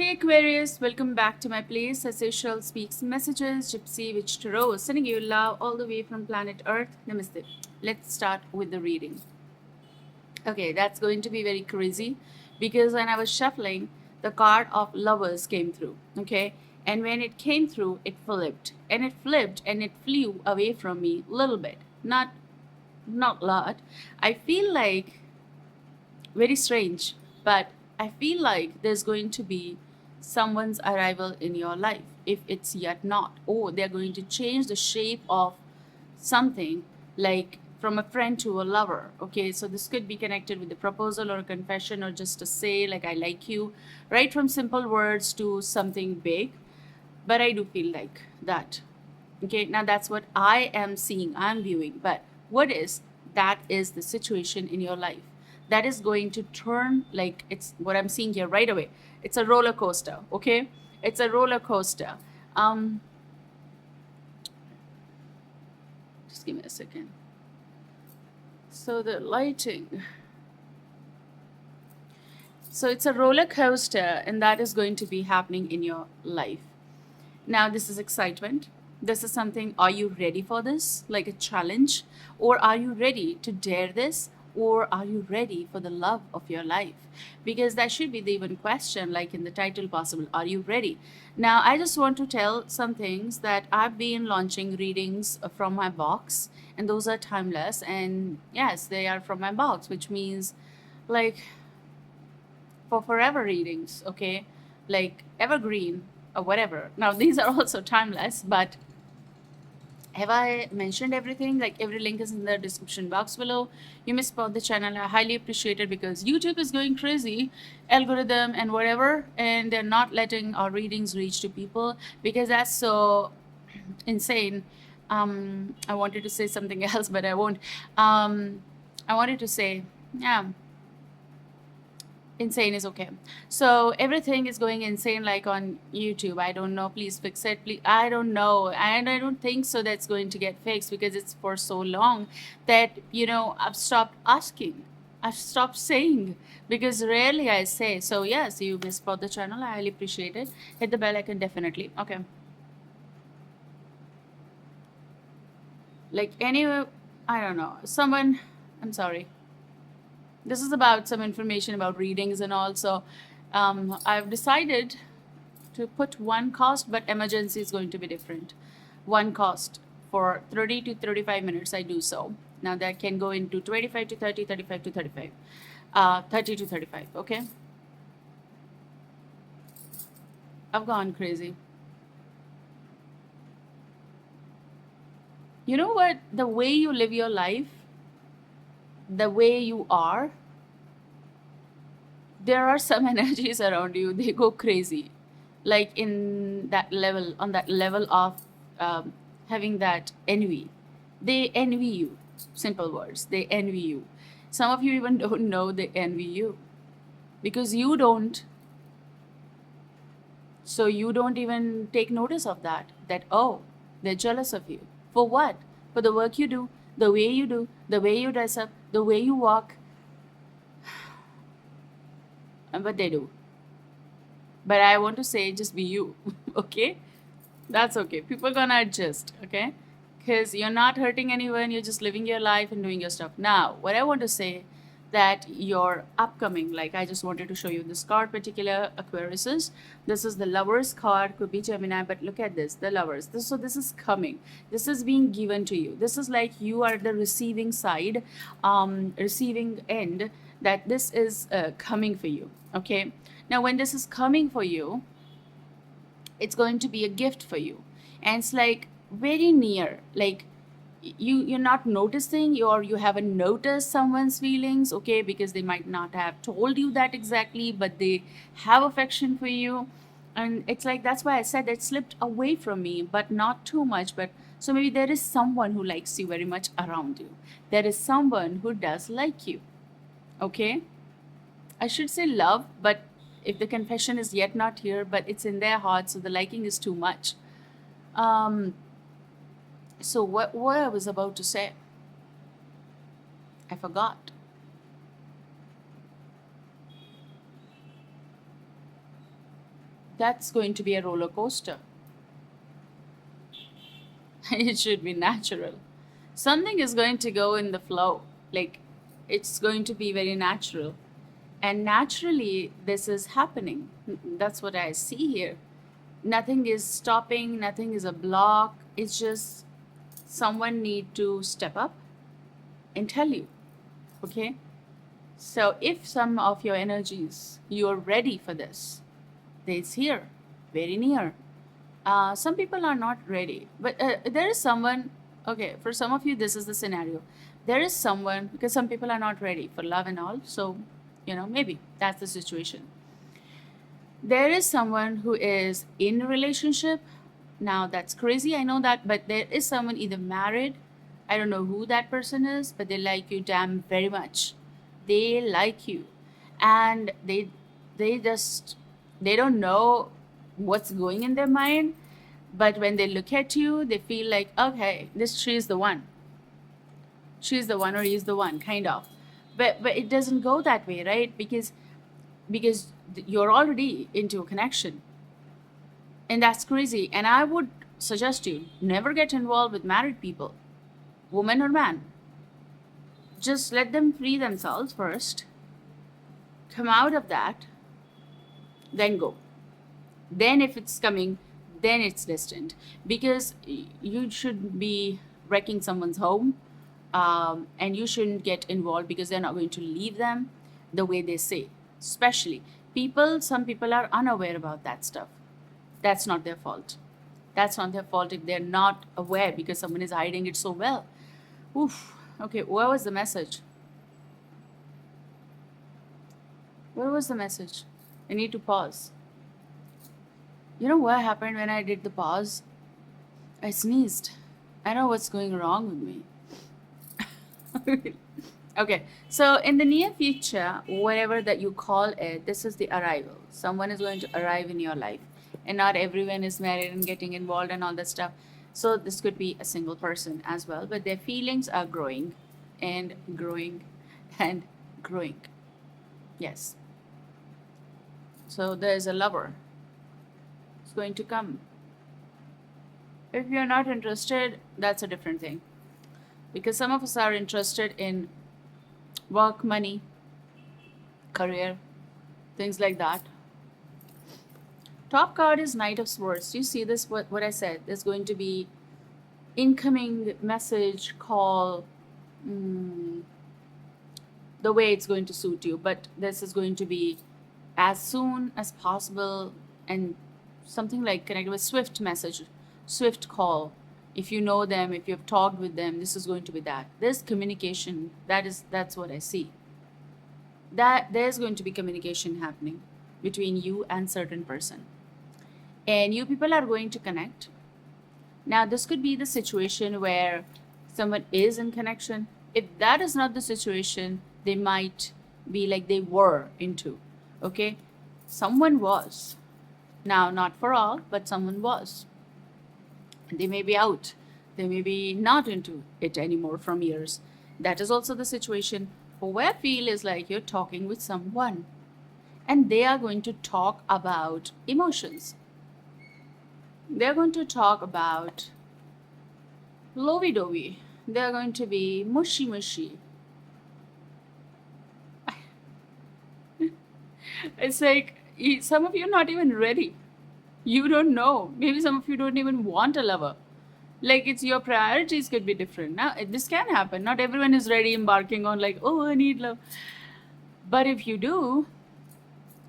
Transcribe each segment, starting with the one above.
Hey Aquarius, welcome back to my place. As usual, speaks messages, Gypsy Witch Tarot, sending you love all the way from planet Earth. Namaste. Let's start with the reading. Okay, that's going to be very crazy because when I was shuffling, the card of lovers came through. Okay, and when it came through, it flipped and it flew away from me a little bit, not a lot. I feel like very strange, but I feel like there's going to be someone's arrival in your life if it's yet not. Or they're going to change the shape of something, like from a friend to a lover. Okay, so this could be connected with a proposal or a confession or just to say, like, I like you, right from simple words to something big. But I do feel like that. Okay, now that's what I am seeing, I'm viewing. But what is that is the situation in your life that is going to turn, like, it's what I'm seeing here right away. It's a roller coaster. Okay, it's a roller coaster. um just give me a second. So the lighting, so it's a roller coaster, and that is going to be happening in your life. Now, this is excitement. This is something, are you ready for this? Like a challenge? Or are you ready to dare this? Or are you ready for the love of your life? Because that should be the even question, like in the title possible. Are you ready? Now, I just want to tell some things that I've been launching readings from my box, and those are timeless. And yes, they are from my box, which means like for forever readings, okay? Like evergreen or whatever. Now, these are also timeless, but have I mentioned everything? Like every link is in the description box below. You may support the channel. I highly appreciate it because YouTube is going crazy, algorithm and whatever, and they're not letting our readings reach to people because that's so insane. I wanted to say something else, but I won't. I wanted to say, yeah, insane is okay. So everything is going insane, like on YouTube. I don't know, please fix it, please. I don't know, and I don't think so that's going to get fixed because it's for so long that I've stopped asking, I've stopped saying, because rarely I say. So yes, you may support the channel, I highly appreciate it. Hit the bell icon, definitely. Okay, like anyway, I don't know, someone, I'm sorry, this is about some information about readings and all. So I've decided to put one cost, but emergency is going to be different. One cost for 30 to 35 minutes, I do so. Now that can go into 25 to 30, 35 to 35, 30 to 35. Okay, I've gone crazy. You know what? The way you live your life, the way you are, there are some energies around you, they go crazy, like in that level, on that level of having that envy. They envy you. Simple words, they envy you. Some of you even don't know they envy you because you don't. So you don't even take notice of that oh, they're jealous of you. For what? For the work you do, the way you do, the way you dress up, the way you walk. And what they do. But I want to say, just be you. Okay, that's okay. People gonna adjust. Okay, because you're not hurting anyone, you're just living your life and doing your stuff. Now what I want to say, that your upcoming, like, I just wanted to show you this card, particular Aquariuses. This is the Lovers card, could be Gemini, but look at this, the Lovers. So this is coming, this is being given to you. This is like you are the receiving side, receiving end, that this is coming for you. Okay, now when this is coming for you, it's going to be a gift for you, and it's like very near, like you're not noticing, or you haven't noticed someone's feelings, okay, because they might not have told you that exactly, but they have affection for you. And it's like, that's why I said it slipped away from me, but not too much. But so maybe there is someone who likes you very much around you, there is someone who does like you. Okay, I should say love, but if the confession is yet not here, but it's in their heart, so the liking is too much. Um, so what I was about to say, I forgot. that's going to be a roller coaster. It should be natural. Something is going to go in the flow. Like, it's going to be very natural. And naturally, this is happening. That's what I see here. Nothing is stopping, nothing is a block. It's just someone need to step up and tell you, okay? So if some of your energies, you're ready for this, it's here, very near. Some people are not ready, but there is someone, okay, for some of you, this is the scenario. There is someone, because some people are not ready for love and all, so, maybe that's the situation. There is someone who is in a relationship. Now, that's crazy, I know that, but there is someone either married, I don't know who that person is, but they like you damn very much. They like you, and they just they don't know what's going in their mind, but when they look at you, they feel like, okay, this she's the one. She's the one or he's the one, kind of. But it doesn't go that way, right? Because you're already into a connection, and that's crazy. And I would suggest you never get involved with married people, woman or man. Just let them free themselves first, come out of that, then go. Then if it's coming, then it's destined, because you should be wrecking someone's home, and you shouldn't get involved because they're not going to leave them the way they say. Especially some people are unaware about that stuff. That's not their fault. That's not their fault if they're not aware, because someone is hiding it so well. Oof. Okay, where was the message? Where was the message? I need to pause. You know what happened when I did the pause? I sneezed. I know what's going wrong with me. Okay, so in the near future, whatever that you call it, this is the arrival. Someone is going to arrive in your life, and not everyone is married and getting involved and all that stuff. So this could be a single person as well, but their feelings are growing and growing and growing. Yes. So there's a lover. It's going to come. If you're not interested, that's a different thing. Because some of us are interested in work, money, career, things like that. Top card is Knight of Swords. Do you see this? What I said? There's going to be incoming message, call, the way it's going to suit you. But this is going to be as soon as possible, and something like connected with swift message, swift call. If you know them, if you've talked with them, this is going to be that. There's communication. That's what I see. That there's going to be communication happening between you and certain person. And you people are going to connect. Now, this could be the situation where someone is in connection. If that is not the situation, they might be like they were into. Okay? Someone was. Now, not for all, but someone was. They may be out. They may be not into it anymore from years. That is also the situation. For where feel is like you're talking with someone, and they are going to talk about emotions. They're going to talk about lovey dovey. They're going to be mushy mushy. It's like some of you are not even ready. You don't know. Maybe some of you don't even want a lover. Like, it's your priorities could be different. Now, this can happen. Not everyone is ready embarking on like, oh, I need love. But if you do,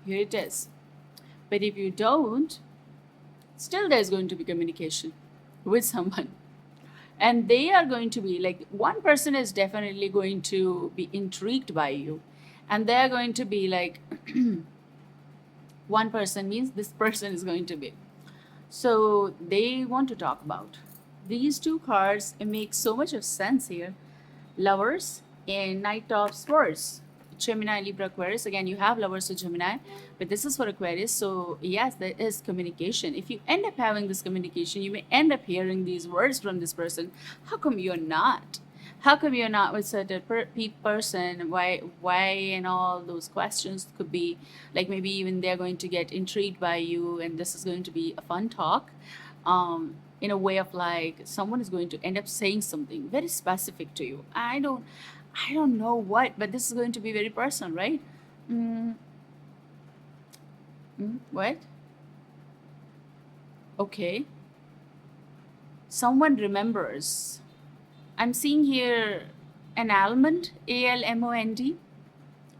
here it is. But if you don't, still there's going to be communication with someone. And they are going to be like, one person is definitely going to be intrigued by you. And they're going to be like, one person means this person is going to be. So they want to talk about. These two cards, it makes so much of sense here. Lovers and Knight of Swords. Gemini, Libra, Aquarius. Again, you have lovers to Gemini, but this is for Aquarius. So yes, there is communication. If you end up having this communication, you may end up hearing these words from this person. How come you're not? How come you're not with certain person? Why and all those questions could be like maybe even they're going to get intrigued by you, and this is going to be a fun talk. In a way of like someone is going to end up saying something very specific to you. I don't know what, but this is going to be very personal, right? Mm, what? Okay. Someone remembers. I'm seeing here an almond, ALMOND.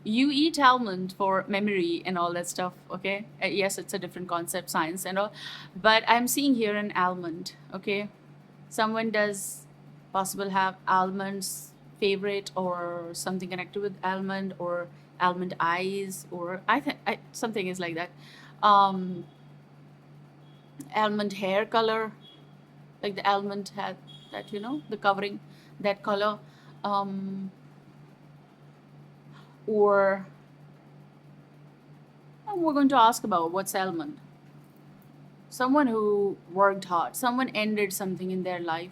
You eat almond for memory and all that stuff, okay? Yes, it's a different concept, science and all. But I'm seeing here an almond, okay? Someone does possible have almonds favorite or something connected with almond or almond eyes or I think something is like that. Um, Almond hair color, like the almond had that, the covering, that color. Um, or we're going to ask about what's almond. Someone who worked hard, someone ended something in their life,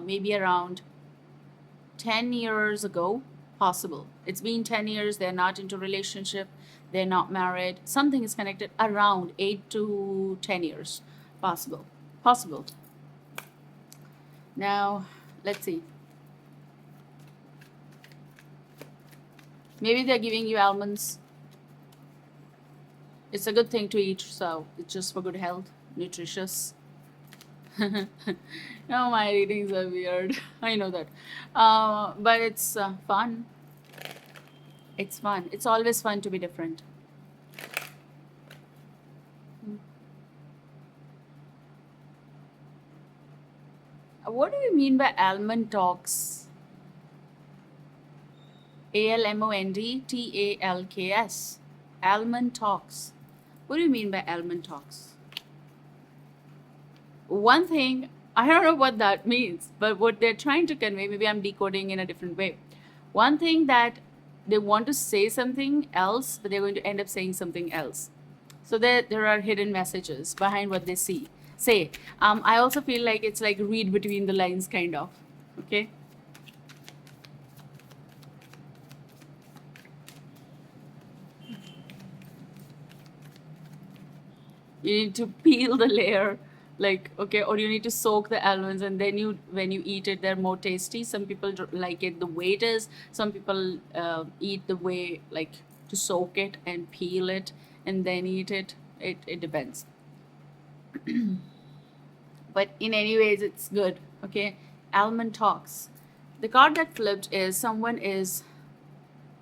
maybe around 10 years ago, possible. It's been 10 years, they're not into relationship, they're not married. Something is connected around 8 to 10 years, possible. Possible. Now, let's see. Maybe they're giving you almonds. It's a good thing to eat, so it's just for good health, nutritious. No, my readings are weird. I know that. But it's fun. It's fun. It's always fun to be different. What do you mean by almond talks? ALMONDTALKS. Almond talks. What do you mean by almond talks? One thing, I don't know what that means, but what they're trying to convey, maybe I'm decoding in a different way. One thing that they want to say something else, but they're going to end up saying something else. So there are hidden messages behind what they say. I also feel like it's like read between the lines, kind of. Okay. You need to peel the layer, like, okay, or you need to soak the almonds, and then when you eat it, they're more tasty. Some people like it the way it is. Some people eat the way, like, to soak it and peel it and then eat it. It depends, but in any ways it's good. Okay. Almond talks. The card that flipped is someone is,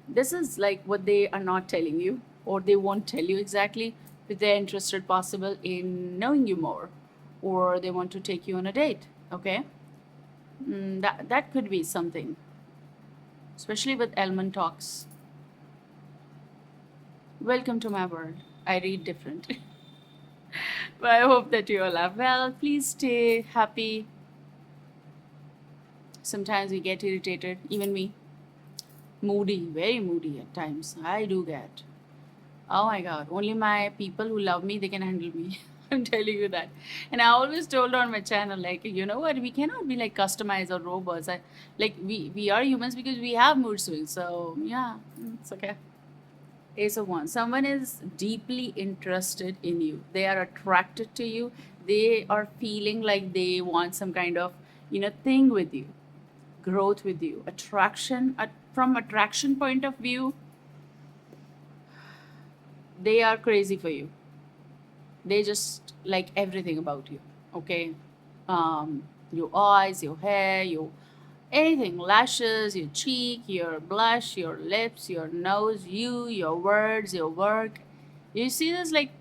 this is like what they are not telling you, or they won't tell you exactly, but they're interested possible in knowing you more, or they want to take you on a date. Okay. That could be something, especially with almond talks. Welcome to my world. I read different. But I hope that you all are well. Please stay happy. Sometimes we get irritated, even me. Moody, very moody at times. I do get. Oh my God, only my people who love me, they can handle me. I'm telling you that. And I always told on my channel, like, you know what, we cannot be like customized or robots. Like we are humans because we have mood swings. So yeah, it's okay. Ace of Wands. Someone is deeply interested in you. They are attracted to you. They are feeling like they want some kind of, thing with you, growth with you, attraction. From attraction point of view, they are crazy for you. They just like everything about you. Okay. Your eyes, your hair, your anything, lashes, your cheek, your blush, your lips, your nose, your words, your work. You see this, like,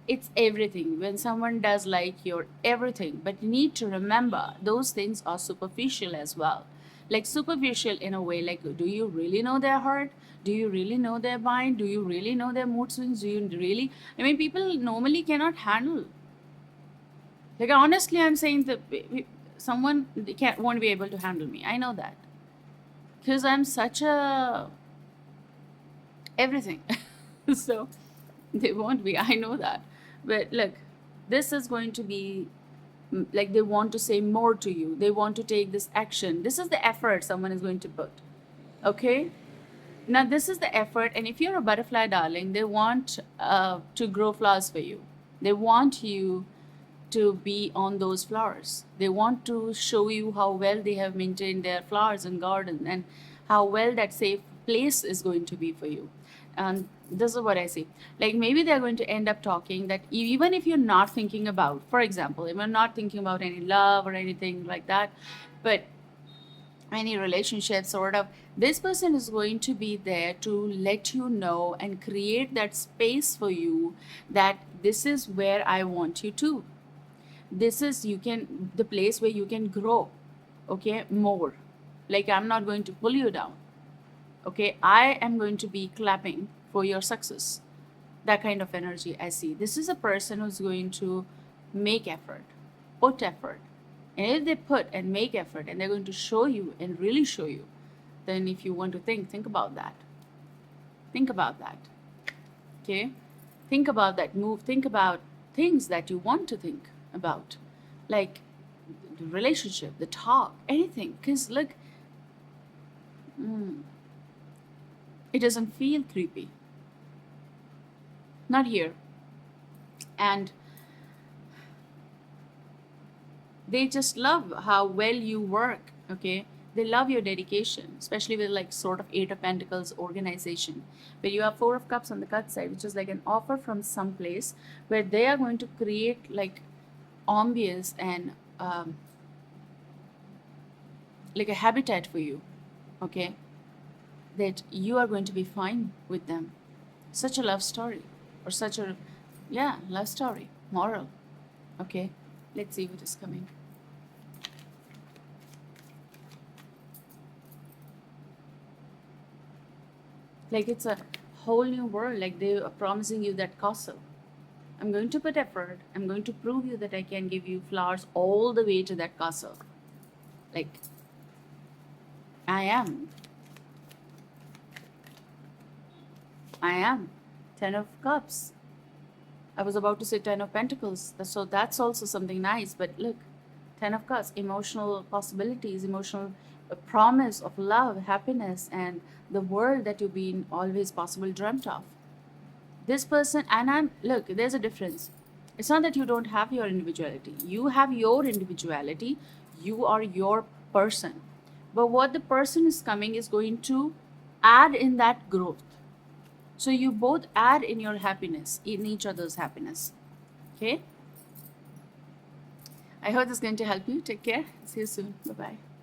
it's everything. When someone does like your everything, but you need to remember those things are superficial as well. Like superficial in a way, like, do you really know their heart? Do you really know their mind? Do you really know their mood swings? Do you really? I mean, people normally cannot handle. Like, honestly, I'm saying that someone can't won't be able to handle me. I know that because I'm such a everything. So they won't be. I know that. But look, this is going to be like they want to say more to you. They want to take this action. This is the effort someone is going to put. Okay? Now, this is the effort. And if you're a butterfly, darling, they want to grow flowers for you. They want you to be on those flowers. They want to show you how well they have maintained their flowers and garden, and how well that safe place is going to be for you. And this is what I see. Like maybe they're going to end up talking that even if you're not thinking about, for example, if you're not thinking about any love or anything like that, but any relationships sort of, this person is going to be there to let you know and create that space for you, that this is where I want you to. This is the place where you can grow, okay, more. Like I'm not going to pull you down, okay, I am going to be clapping for your success. That kind of energy I see. This is a person who's going to make effort, put effort. And if they put and make effort and they're going to show you and really show you, then if you want to think about that. Think about that. Okay? Think about that move. Think about things that you want to think about. Like the relationship, the talk, anything. Because look, it doesn't feel creepy. Not here. And they just love how well you work, okay? They love your dedication, especially with like sort of Eight of Pentacles organization, where you have Four of Cups on the cut side, which is like an offer from some place where they are going to create like ambience and like a habitat for you, okay? That you are going to be fine with them. Such a love story, or such a, yeah, love story, moral, okay? Let's see what is coming. Like it's a whole new world. Like they are promising you that castle. I'm going to put effort. I'm going to prove you that I can give you flowers all the way to that castle. Like I am. I am. 10 of Cups. I was about to say 10 of Pentacles. So that's also something nice. But look, 10 of Cups, emotional possibilities, emotional promise of love, happiness, and the world that you've been always possible dreamt of. This person, and look, there's a difference. It's not that you don't have your individuality. You have your individuality. You are your person. But what the person is coming is going to add in that growth. So you both add in your happiness, in each other's happiness. Okay? I hope this is going to help you. Take care. See you soon. Bye-bye.